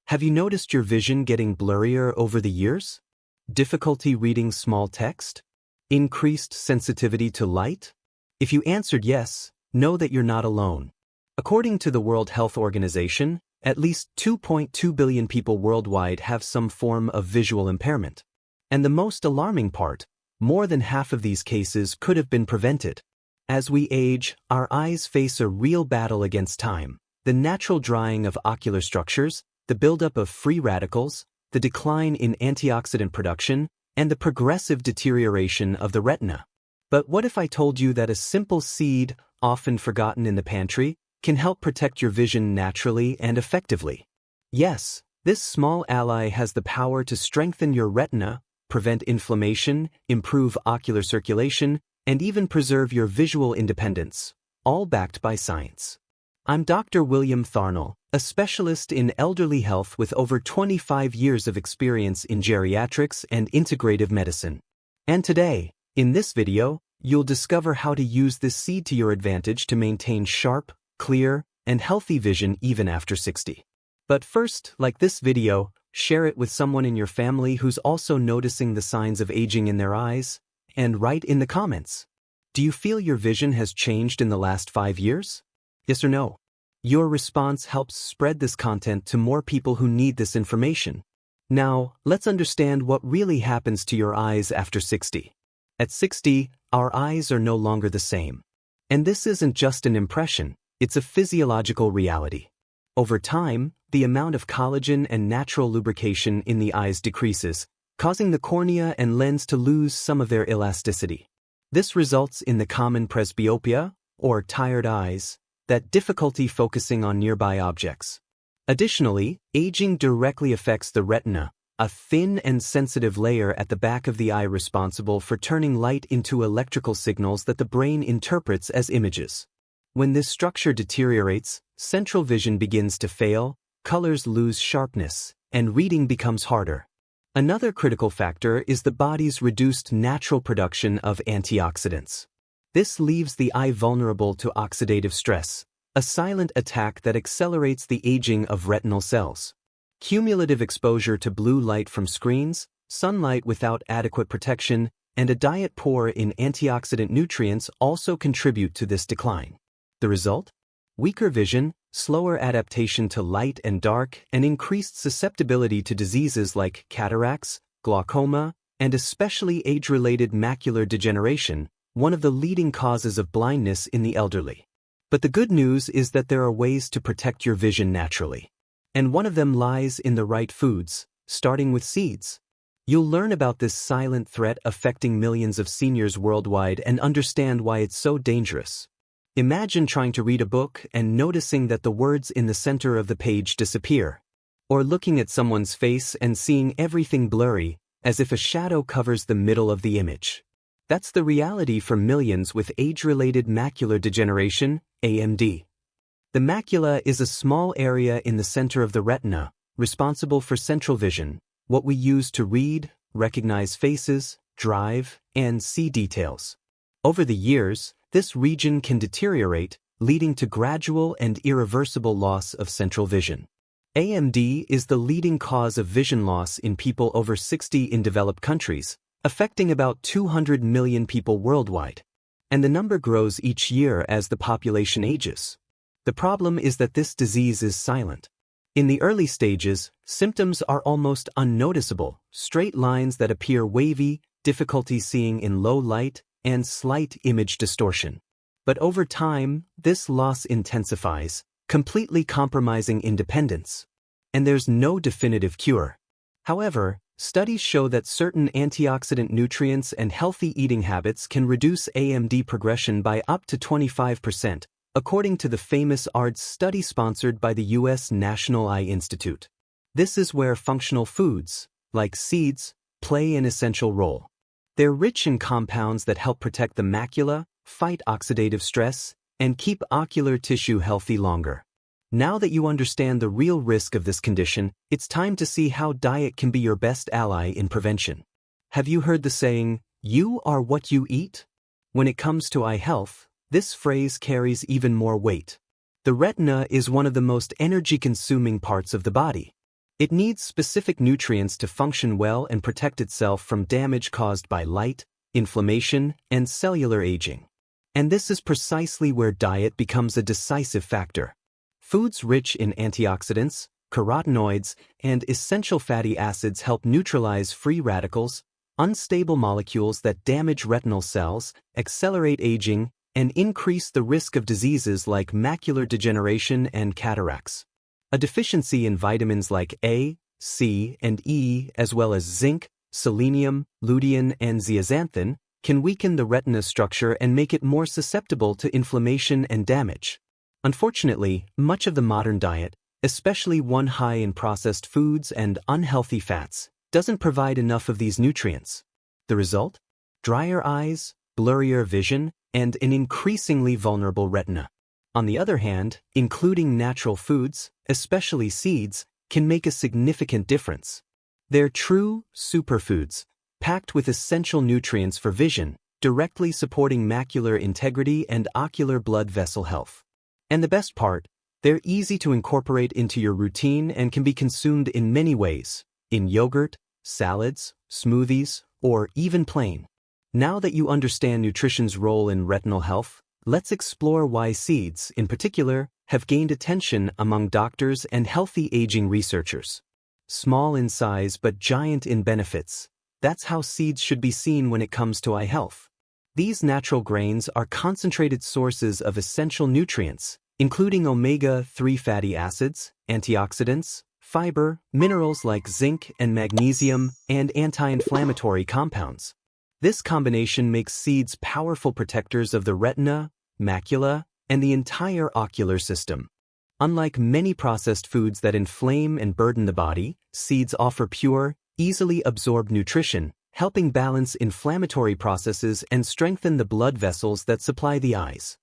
Have you noticed your vision getting blurrier over the years? Difficulty reading small text? Increased sensitivity to light? If you answered yes, know that you're not alone. According to the World Health Organization, at least 2.2 billion people worldwide have some form of visual impairment. And the most alarming part, more than half of these cases could have been prevented. As we age, our eyes face a real battle against time. The natural drying of ocular structures, the buildup of free radicals, the decline in antioxidant production, and the progressive deterioration of the retina. But what if I told you that a simple seed, often forgotten in the pantry, can help protect your vision naturally and effectively? Yes, this small ally has the power to strengthen your retina, prevent inflammation, improve ocular circulation, and even preserve your visual independence, all backed by science. I'm Dr. William Tharnell, a specialist in elderly health with over 25 years of experience in geriatrics and integrative medicine. And today, in this video, you'll discover how to use this seed to your advantage to maintain sharp, clear, and healthy vision even after 60. But first, like this video, share it with someone in your family who's also noticing the signs of aging in their eyes, and write in the comments. Do you feel your vision has changed in the last 5 years? Yes or no? Your response helps spread this content to more people who need this information. Now, let's understand what really happens to your eyes after 60. At 60, our eyes are no longer the same. And this isn't just an impression, it's a physiological reality. Over time, the amount of collagen and natural lubrication in the eyes decreases, causing the cornea and lens to lose some of their elasticity. This results in the common presbyopia, or tired eyes, that difficulty focusing on nearby objects. Additionally, aging directly affects the retina, a thin and sensitive layer at the back of the eye responsible for turning light into electrical signals that the brain interprets as images. When this structure deteriorates, central vision begins to fail, colors lose sharpness, and reading becomes harder. Another critical factor is the body's reduced natural production of antioxidants. This leaves the eye vulnerable to oxidative stress, a silent attack that accelerates the aging of retinal cells. Cumulative exposure to blue light from screens, sunlight without adequate protection, and a diet poor in antioxidant nutrients also contribute to this decline. The result? Weaker vision, slower adaptation to light and dark, and increased susceptibility to diseases like cataracts, glaucoma, and especially age-related macular degeneration, one of the leading causes of blindness in the elderly. But the good news is that there are ways to protect your vision naturally. And one of them lies in the right foods, starting with seeds. You'll learn about this silent threat affecting millions of seniors worldwide and understand why it's so dangerous. Imagine trying to read a book and noticing that the words in the center of the page disappear. Or looking at someone's face and seeing everything blurry, as if a shadow covers the middle of the image. That's the reality for millions with age-related macular degeneration, AMD. The macula is a small area in the center of the retina, responsible for central vision, what we use to read, recognize faces, drive, and see details. Over the years, this region can deteriorate, leading to gradual and irreversible loss of central vision. AMD is the leading cause of vision loss in people over 60 in developed countries, affecting about 200 million people worldwide. And the number grows each year as the population ages. The problem is that this disease is silent. In the early stages, symptoms are almost unnoticeable, straight lines that appear wavy, difficulty seeing in low light, and slight image distortion. But over time, this loss intensifies, completely compromising independence. And there's no definitive cure. However, studies show that certain antioxidant nutrients and healthy eating habits can reduce AMD progression by up to 25%, according to the famous ARDS study sponsored by the U.S. National Eye Institute. This is where functional foods, like seeds, play an essential role. They're rich in compounds that help protect the macula, fight oxidative stress, and keep ocular tissue healthy longer. Now that you understand the real risk of this condition, it's time to see how diet can be your best ally in prevention. Have you heard the saying, "You are what you eat"? When it comes to eye health, this phrase carries even more weight. The retina is one of the most energy-consuming parts of the body. It needs specific nutrients to function well and protect itself from damage caused by light, inflammation, and cellular aging. And this is precisely where diet becomes a decisive factor. Foods rich in antioxidants, carotenoids, and essential fatty acids help neutralize free radicals, unstable molecules that damage retinal cells, accelerate aging, and increase the risk of diseases like macular degeneration and cataracts. A deficiency in vitamins like A, C, and E, as well as zinc, selenium, lutein, and zeaxanthin, can weaken the retina structure and make it more susceptible to inflammation and damage. Unfortunately, much of the modern diet, especially one high in processed foods and unhealthy fats, doesn't provide enough of these nutrients. The result? Drier eyes, blurrier vision, and an increasingly vulnerable retina. On the other hand, including natural foods, especially seeds, can make a significant difference. They're true superfoods, packed with essential nutrients for vision, directly supporting macular integrity and ocular blood vessel health. And the best part, they're easy to incorporate into your routine and can be consumed in many ways, in yogurt, salads, smoothies, or even plain. Now that you understand nutrition's role in retinal health, let's explore why seeds, in particular, have gained attention among doctors and healthy aging researchers. Small in size but giant in benefits. That's how seeds should be seen when it comes to eye health. These natural grains are concentrated sources of essential nutrients, including omega-3 fatty acids, antioxidants, fiber, minerals like zinc and magnesium, and anti-inflammatory compounds. This combination makes seeds powerful protectors of the retina, macula, and the entire ocular system. Unlike many processed foods that inflame and burden the body, seeds offer pure, easily absorbed nutrition, helping balance inflammatory processes and strengthen the blood vessels that supply the eyes.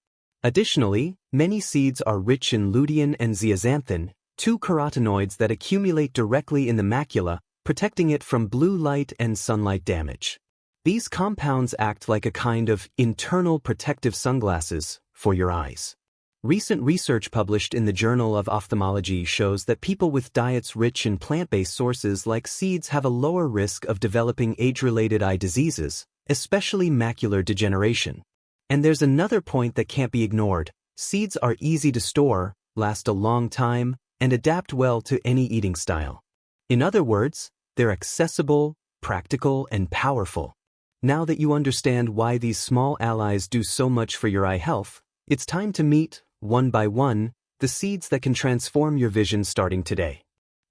Additionally, many seeds are rich in lutein and zeaxanthin, two carotenoids that accumulate directly in the macula, protecting it from blue light and sunlight damage. These compounds act like a kind of internal protective sunglasses for your eyes. Recent research published in the Journal of Ophthalmology shows that people with diets rich in plant-based sources like seeds have a lower risk of developing age-related eye diseases, especially macular degeneration. And there's another point that can't be ignored. Seeds are easy to store, last a long time, and adapt well to any eating style. In other words, they're accessible, practical, and powerful. Now that you understand why these small allies do so much for your eye health, it's time to meet, one by one, the seeds that can transform your vision starting today.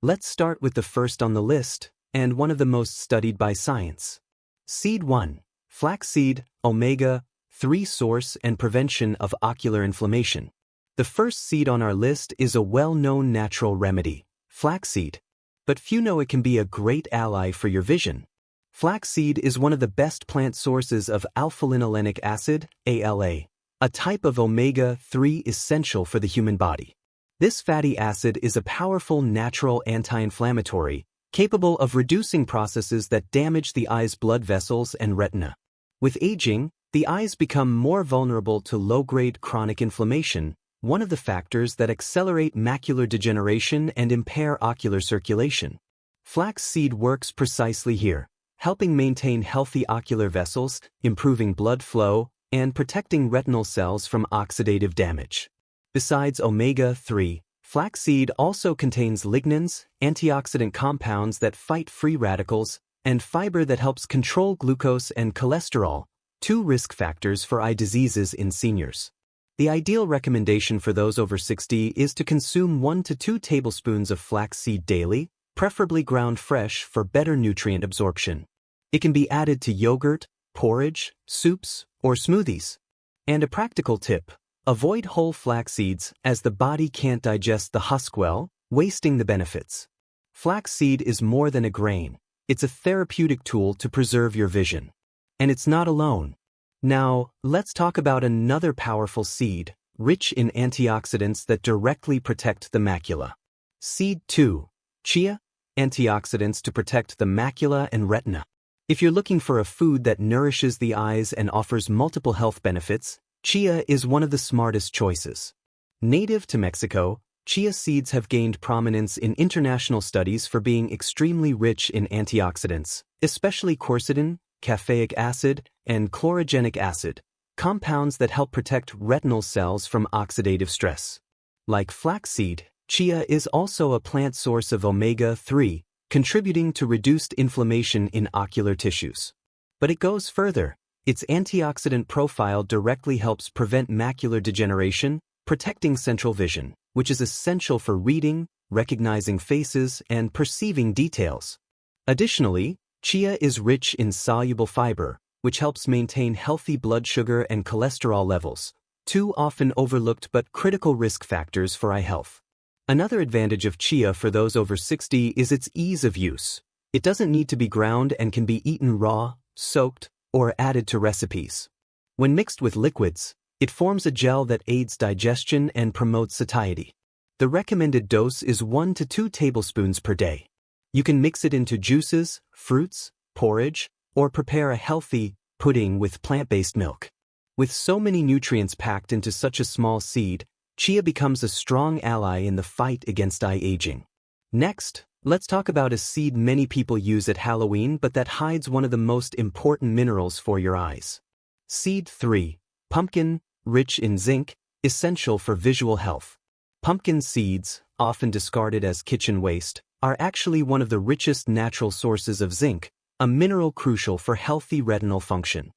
Let's start with the first on the list, and one of the most studied by science. Seed 1. Flaxseed, omega-3 source and prevention of ocular inflammation. The first seed on our list is a well-known natural remedy, flaxseed. But few know it can be a great ally for your vision. Flaxseed is one of the best plant sources of alpha-linolenic acid, ALA, a type of omega-3 essential for the human body. This fatty acid is a powerful natural anti-inflammatory, capable of reducing processes that damage the eye's blood vessels and retina. With aging, the eyes become more vulnerable to low-grade chronic inflammation, one of the factors that accelerate macular degeneration and impair ocular circulation. Flaxseed works precisely here, helping maintain healthy ocular vessels, improving blood flow, and protecting retinal cells from oxidative damage. Besides omega-3, flaxseed also contains lignans, antioxidant compounds that fight free radicals, and fiber that helps control glucose and cholesterol, two risk factors for eye diseases in seniors. The ideal recommendation for those over 60 is to consume 1 to 2 tablespoons of flaxseed daily, preferably ground fresh for better nutrient absorption. It can be added to yogurt, porridge, soups, or smoothies. And a practical tip: avoid whole flax seeds as the body can't digest the husk well, wasting the benefits. Flaxseed is more than a grain. It's a therapeutic tool to preserve your vision. And it's not alone. Now, let's talk about another powerful seed, rich in antioxidants that directly protect the macula. Seed 2. Chia, antioxidants to protect the macula and retina. If you're looking for a food that nourishes the eyes and offers multiple health benefits, chia is one of the smartest choices. Native to Mexico, Chia seeds have gained prominence in international studies for being extremely rich in antioxidants, especially quercetin, caffeic acid, and chlorogenic acid, compounds that help protect retinal cells from oxidative stress. Like flaxseed, chia is also a plant source of omega-3, contributing to reduced inflammation in ocular tissues. But it goes further. Its antioxidant profile directly helps prevent macular degeneration, protecting central vision, which is essential for reading, recognizing faces, and perceiving details. Additionally, chia is rich in soluble fiber, which helps maintain healthy blood sugar and cholesterol levels, two often overlooked but critical risk factors for eye health. Another advantage of chia for those over 60 is its ease of use. It doesn't need to be ground and can be eaten raw, soaked, or added to recipes. When mixed with liquids, it forms a gel that aids digestion and promotes satiety. The recommended dose is 1 to 2 tablespoons per day. You can mix it into juices, fruits, porridge, or prepare a healthy pudding with plant-based milk. With so many nutrients packed into such a small seed, chia becomes a strong ally in the fight against eye aging. Next, let's talk about a seed many people use at Halloween but that hides one of the most important minerals for your eyes. Seed 3. Pumpkin, rich in zinc, essential for visual health. Pumpkin seeds, often discarded as kitchen waste, are actually one of the richest natural sources of zinc, a mineral crucial for healthy retinal function.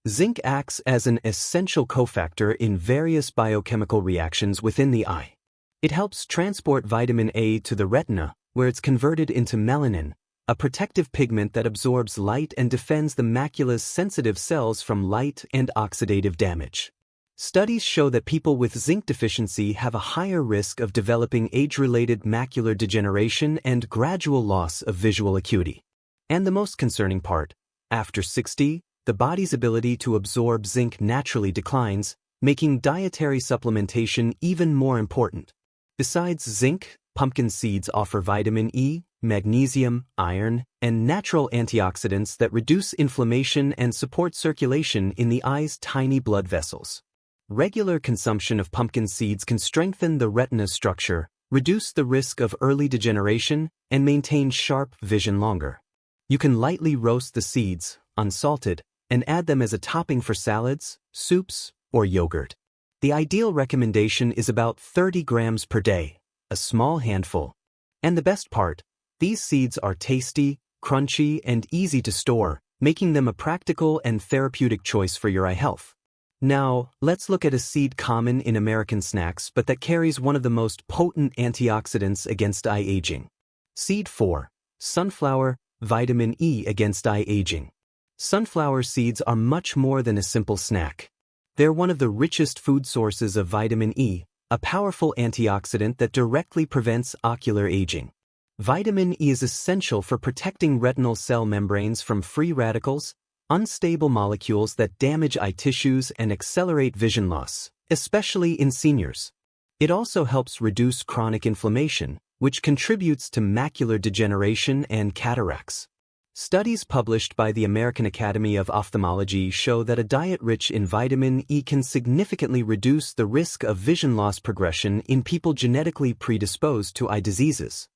Zinc acts as an essential cofactor in various biochemical reactions within the eye. It helps transport vitamin A to the retina, where it's converted into melanin, a protective pigment that absorbs light and defends the macula's sensitive cells from light and oxidative damage. Studies show that people with zinc deficiency have a higher risk of developing age-related macular degeneration and gradual loss of visual acuity. And the most concerning part, after 60, the body's ability to absorb zinc naturally declines, making dietary supplementation even more important. Besides zinc, pumpkin seeds offer vitamin E, magnesium, iron, and natural antioxidants that reduce inflammation and support circulation in the eye's tiny blood vessels. Regular consumption of pumpkin seeds can strengthen the retina's structure, reduce the risk of early degeneration, and maintain sharp vision longer. You can lightly roast the seeds, unsalted, and add them as a topping for salads, soups, or yogurt. The ideal recommendation is about 30 grams per day, a small handful. And the best part, these seeds are tasty, crunchy, and easy to store, making them a practical and therapeutic choice for your eye health. Now, let's look at a seed common in American snacks but that carries one of the most potent antioxidants against eye aging. Seed 4. Sunflower, vitamin E against eye aging. Sunflower seeds are much more than a simple snack. They're one of the richest food sources of vitamin E, a powerful antioxidant that directly prevents ocular aging. Vitamin E is essential for protecting retinal cell membranes from free radicals, unstable molecules that damage eye tissues and accelerate vision loss, especially in seniors. It also helps reduce chronic inflammation, which contributes to macular degeneration and cataracts. Studies published by the American Academy of Ophthalmology show that a diet rich in vitamin E can significantly reduce the risk of vision loss progression in people genetically predisposed to eye diseases.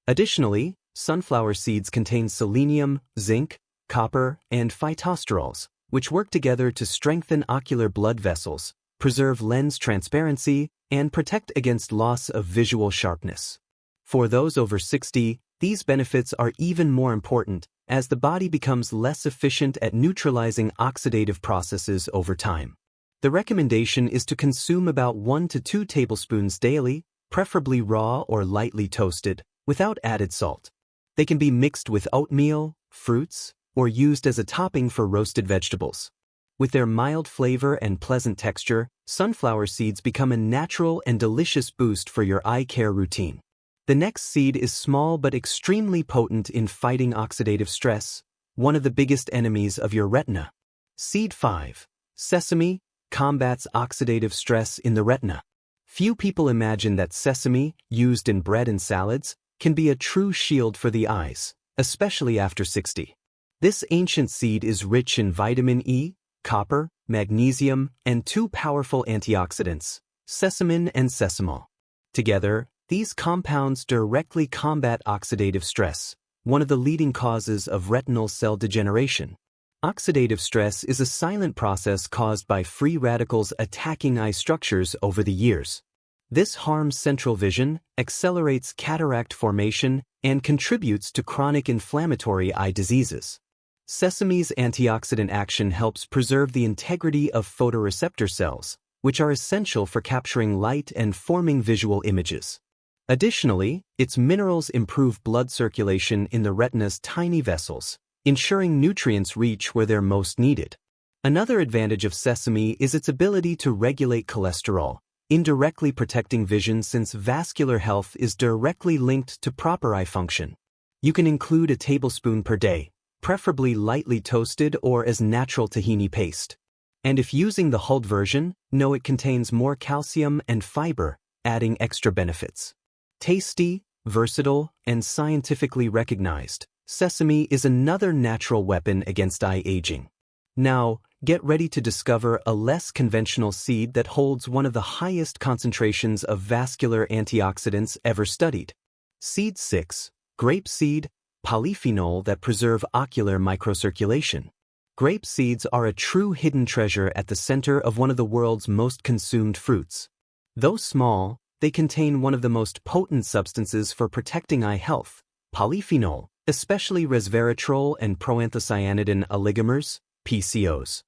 Additionally, sunflower seeds contain selenium, zinc, copper, and phytosterols, which work together to strengthen ocular blood vessels, preserve lens transparency, and protect against loss of visual sharpness. For those over 60, these benefits are even more important as the body becomes less efficient at neutralizing oxidative processes over time. The recommendation is to consume about 1 to 2 tablespoons daily, preferably raw or lightly toasted, without added salt. They can be mixed with oatmeal, fruits, or used as a topping for roasted vegetables. With their mild flavor and pleasant texture, sunflower seeds become a natural and delicious boost for your eye care routine. The next seed is small but extremely potent in fighting oxidative stress, one of the biggest enemies of your retina. Seed 5. Sesame, combats oxidative stress in the retina. Few people imagine that sesame, used in bread and salads, can be a true shield for the eyes, especially after 60. This ancient seed is rich in vitamin E, copper, magnesium, and 2 powerful antioxidants, sesamin and sesamol. Together, These compounds directly combat oxidative stress, one of the leading causes of retinal cell degeneration. Oxidative stress is a silent process caused by free radicals attacking eye structures over the years. This harms central vision, accelerates cataract formation, and contributes to chronic inflammatory eye diseases. Sesame's antioxidant action helps preserve the integrity of photoreceptor cells, which are essential for capturing light and forming visual images. Additionally, its minerals improve blood circulation in the retina's tiny vessels, ensuring nutrients reach where they're most needed. Another advantage of sesame is its ability to regulate cholesterol, indirectly protecting vision since vascular health is directly linked to proper eye function. You can include a tablespoon per day, preferably lightly toasted or as natural tahini paste. And if using the hulled version, know it contains more calcium and fiber, adding extra benefits. Tasty, versatile, and scientifically recognized, sesame is another natural weapon against eye aging. Now, get ready to discover a less conventional seed that holds one of the highest concentrations of vascular antioxidants ever studied. Seed 6, grape seed, polyphenol that preserve ocular microcirculation. Grape seeds are a true hidden treasure at the center of one of the world's most consumed fruits. Though small, they contain one of the most potent substances for protecting eye health, polyphenol, especially resveratrol and proanthocyanidin oligomers, PCOs.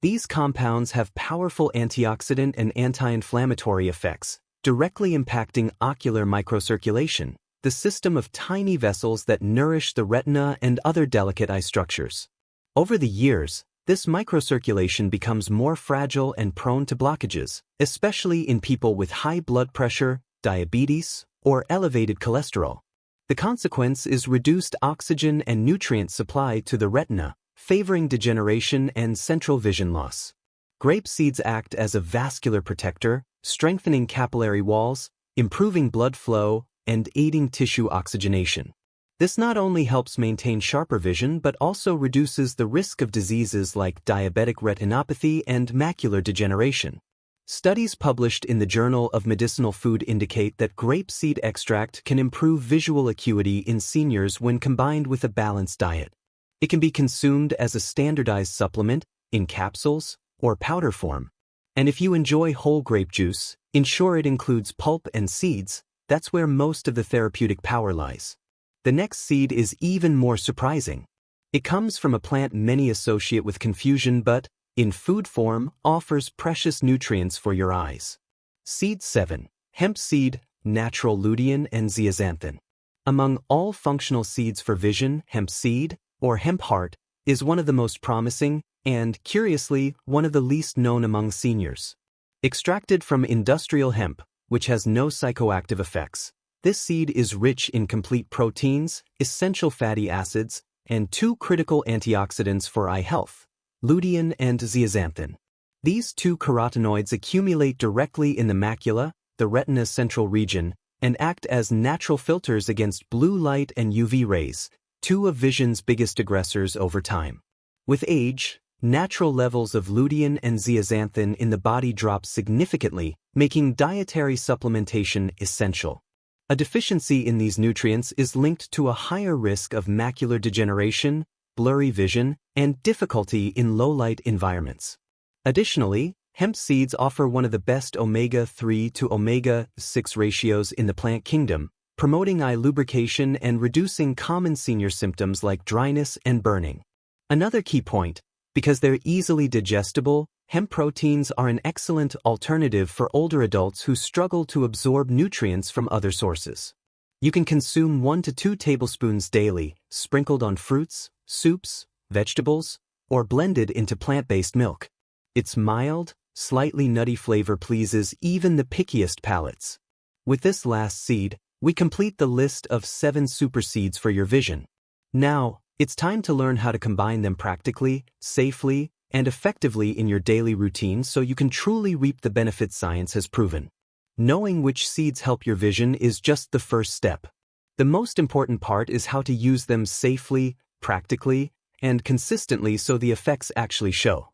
These compounds have powerful antioxidant and anti-inflammatory effects, directly impacting ocular microcirculation, the system of tiny vessels that nourish the retina and other delicate eye structures. Over the years, this microcirculation becomes more fragile and prone to blockages, especially in people with high blood pressure, diabetes, or elevated cholesterol. The consequence is reduced oxygen and nutrient supply to the retina, favoring degeneration and central vision loss. Grape seeds act as a vascular protector, strengthening capillary walls, improving blood flow, and aiding tissue oxygenation. This not only helps maintain sharper vision but also reduces the risk of diseases like diabetic retinopathy and macular degeneration. Studies published in the Journal of Medicinal Food indicate that grape seed extract can improve visual acuity in seniors when combined with a balanced diet. It can be consumed as a standardized supplement, in capsules, or powder form. And if you enjoy whole grape juice, ensure it includes pulp and seeds. That's where most of the therapeutic power lies. The next seed is even more surprising. It comes from a plant many associate with confusion but, in food form, offers precious nutrients for your eyes. Seed 7, hemp seed, natural lutein and zeaxanthin. Among all functional seeds for vision, hemp seed, or hemp heart, is one of the most promising and, curiously, one of the least known among seniors. Extracted from industrial hemp, which has no psychoactive effects, this seed is rich in complete proteins, essential fatty acids, and two critical antioxidants for eye health, lutein and zeaxanthin. These two carotenoids accumulate directly in the macula, the retina's central region, and act as natural filters against blue light and UV rays, two of vision's biggest aggressors over time. With age, natural levels of lutein and zeaxanthin in the body drop significantly, making dietary supplementation essential. A deficiency in these nutrients is linked to a higher risk of macular degeneration, blurry vision, and difficulty in low-light environments. Additionally, hemp seeds offer one of the best omega-3 to omega-6 ratios in the plant kingdom, promoting eye lubrication and reducing common senior symptoms like dryness and burning. Another key point, because they're easily digestible, hemp proteins are an excellent alternative for older adults who struggle to absorb nutrients from other sources. You can consume 1 to 2 tablespoons daily, sprinkled on fruits, soups, vegetables, or blended into plant-based milk. Its mild, slightly nutty flavor pleases even the pickiest palates. With this last seed, we complete the list of 7 super seeds for your vision. Now, it's time to learn how to combine them practically, safely, and effectively in your daily routine so you can truly reap the benefits science has proven. Knowing which seeds help your vision is just the first step. The most important part is how to use them safely, practically, and consistently so the effects actually show.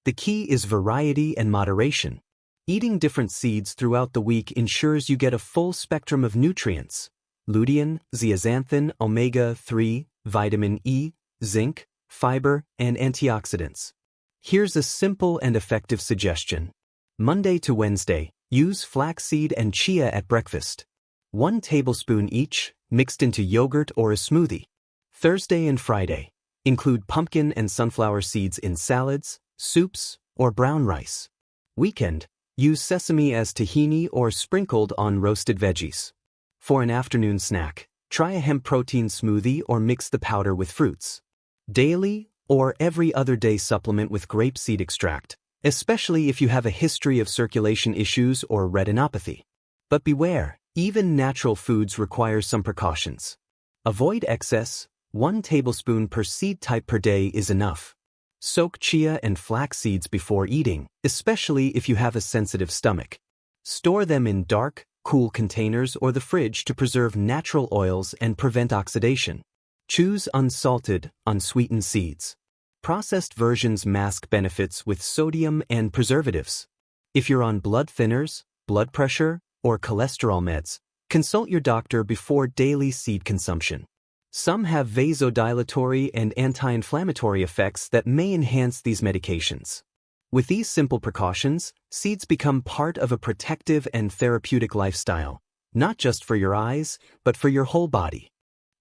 The key is variety and moderation. Eating different seeds throughout the week ensures you get a full spectrum of nutrients: lutein, zeaxanthin, omega-3, vitamin E, zinc, fiber, and antioxidants. Here's a simple and effective suggestion. Monday to Wednesday, use flaxseed and chia at breakfast. 1 tablespoon each, mixed into yogurt or a smoothie. Thursday and Friday, include pumpkin and sunflower seeds in salads, soups, or brown rice. Weekend, use sesame as tahini or sprinkled on roasted veggies. For an afternoon snack, try a hemp protein smoothie or mix the powder with fruits. Daily or every other day supplement with grapeseed extract, especially if you have a history of circulation issues or retinopathy. But beware, even natural foods require some precautions. Avoid excess. 1 tablespoon per seed type per day is enough. Soak chia and flax seeds before eating, especially if you have a sensitive stomach. Store them in dark, cool containers or the fridge to preserve natural oils and prevent oxidation. Choose unsalted, unsweetened seeds. Processed versions mask benefits with sodium and preservatives. If you're on blood thinners, blood pressure, or cholesterol meds, consult your doctor before daily seed consumption. Some have vasodilatory and anti-inflammatory effects that may enhance these medications. With these simple precautions, seeds become part of a protective and therapeutic lifestyle, not just for your eyes, but for your whole body.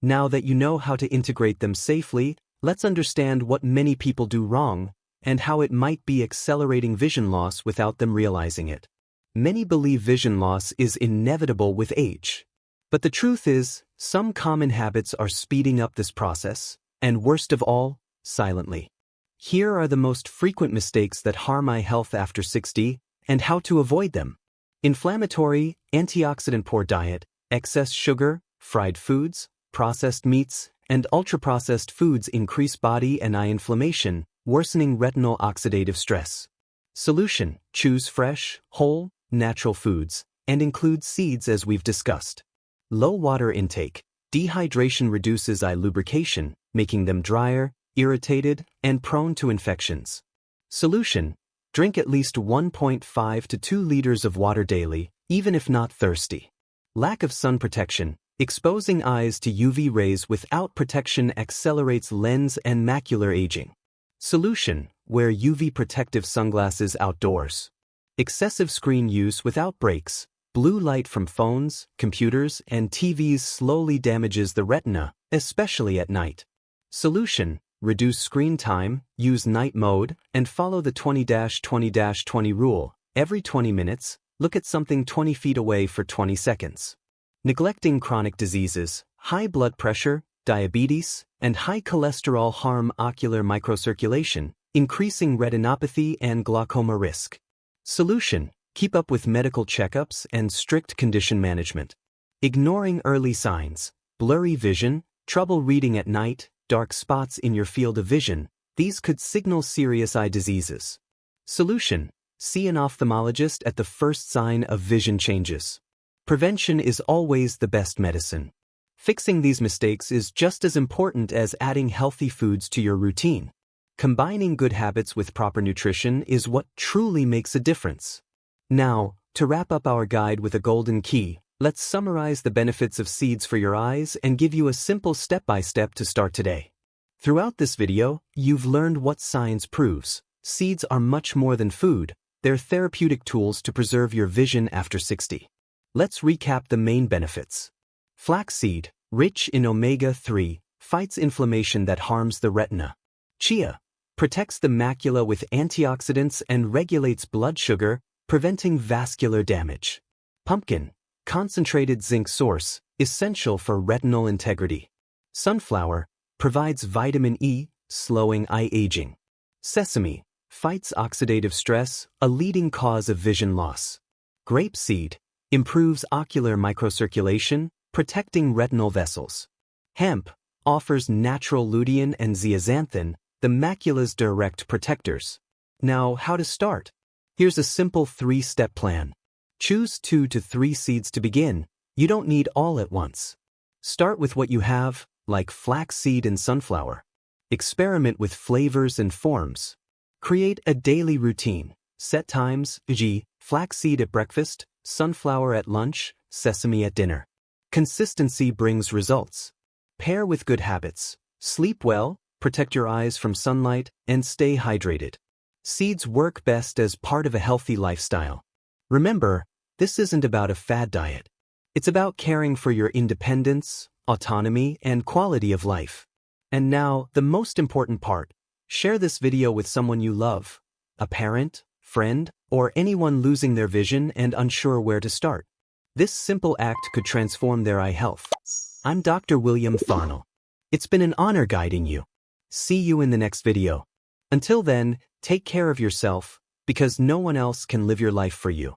Now that you know how to integrate them safely, let's understand what many people do wrong and how it might be accelerating vision loss without them realizing it. Many believe vision loss is inevitable with age. But the truth is, some common habits are speeding up this process, and worst of all, silently. Here are the most frequent mistakes that harm eye health after 60 and how to avoid them. Inflammatory, antioxidant-poor diet, excess sugar, fried foods, processed meats, and ultra-processed foods increase body and eye inflammation, worsening retinal oxidative stress. Solution: choose fresh, whole, natural foods, and include seeds as we've discussed. Low water intake. Dehydration reduces eye lubrication, making them drier, irritated, and prone to infections. Solution: drink at least 1.5 to 2 liters of water daily, even if not thirsty. Lack of sun protection. Exposing eyes to UV rays without protection accelerates lens and macular aging. Solution: wear UV protective sunglasses outdoors. Excessive screen use without breaks. Blue light from phones, computers, and TVs slowly damages the retina, especially at night. Solution: reduce screen time, use night mode, and follow the 20-20-20 rule. Every 20 minutes, look at something 20 feet away for 20 seconds. Neglecting chronic diseases. High blood pressure, diabetes, and high cholesterol harm ocular microcirculation, increasing retinopathy and glaucoma risk. Solution: keep up with medical checkups and strict condition management. Ignoring early signs. Blurry vision, trouble reading at night, dark spots in your field of vision, these could signal serious eye diseases. Solution: see an ophthalmologist at the first sign of vision changes. Prevention is always the best medicine. Fixing these mistakes is just as important as adding healthy foods to your routine. Combining good habits with proper nutrition is what truly makes a difference. Now, to wrap up our guide with a golden key, let's summarize the benefits of seeds for your eyes and give you a simple step-by-step to start today. Throughout this video, you've learned what science proves. Seeds are much more than food, they're therapeutic tools to preserve your vision after 60. Let's recap the main benefits. Flaxseed, rich in omega-3, fights inflammation that harms the retina. Chia, protects the macula with antioxidants and regulates blood sugar, preventing vascular damage. Pumpkin, concentrated zinc source, essential for retinal integrity. Sunflower, provides vitamin E, slowing eye aging. Sesame, fights oxidative stress, a leading cause of vision loss. Grapeseed, improves ocular microcirculation, protecting retinal vessels. Hemp, offers natural lutein and zeaxanthin, the macula's direct protectors. Now, how to start? Here's a simple 3-step plan. Choose 2 to 3 seeds to begin. You don't need all at once. Start with what you have, like flaxseed and sunflower. Experiment with flavors and forms. Create a daily routine. Set times, e.g., Flaxseed at breakfast, sunflower at lunch, sesame at dinner. Consistency brings results. Pair with good habits. Sleep well, protect your eyes from sunlight, and stay hydrated. Seeds work best as part of a healthy lifestyle. Remember, this isn't about a fad diet. It's about caring for your independence, autonomy, and quality of life. And now, the most important part. Share this video with someone you love, a parent, friend, or anyone losing their vision and unsure where to start. This simple act could transform their eye health. I'm Dr. William Tharnell. It's been an honor guiding you. See you in the next video. Until then, take care of yourself, because no one else can live your life for you.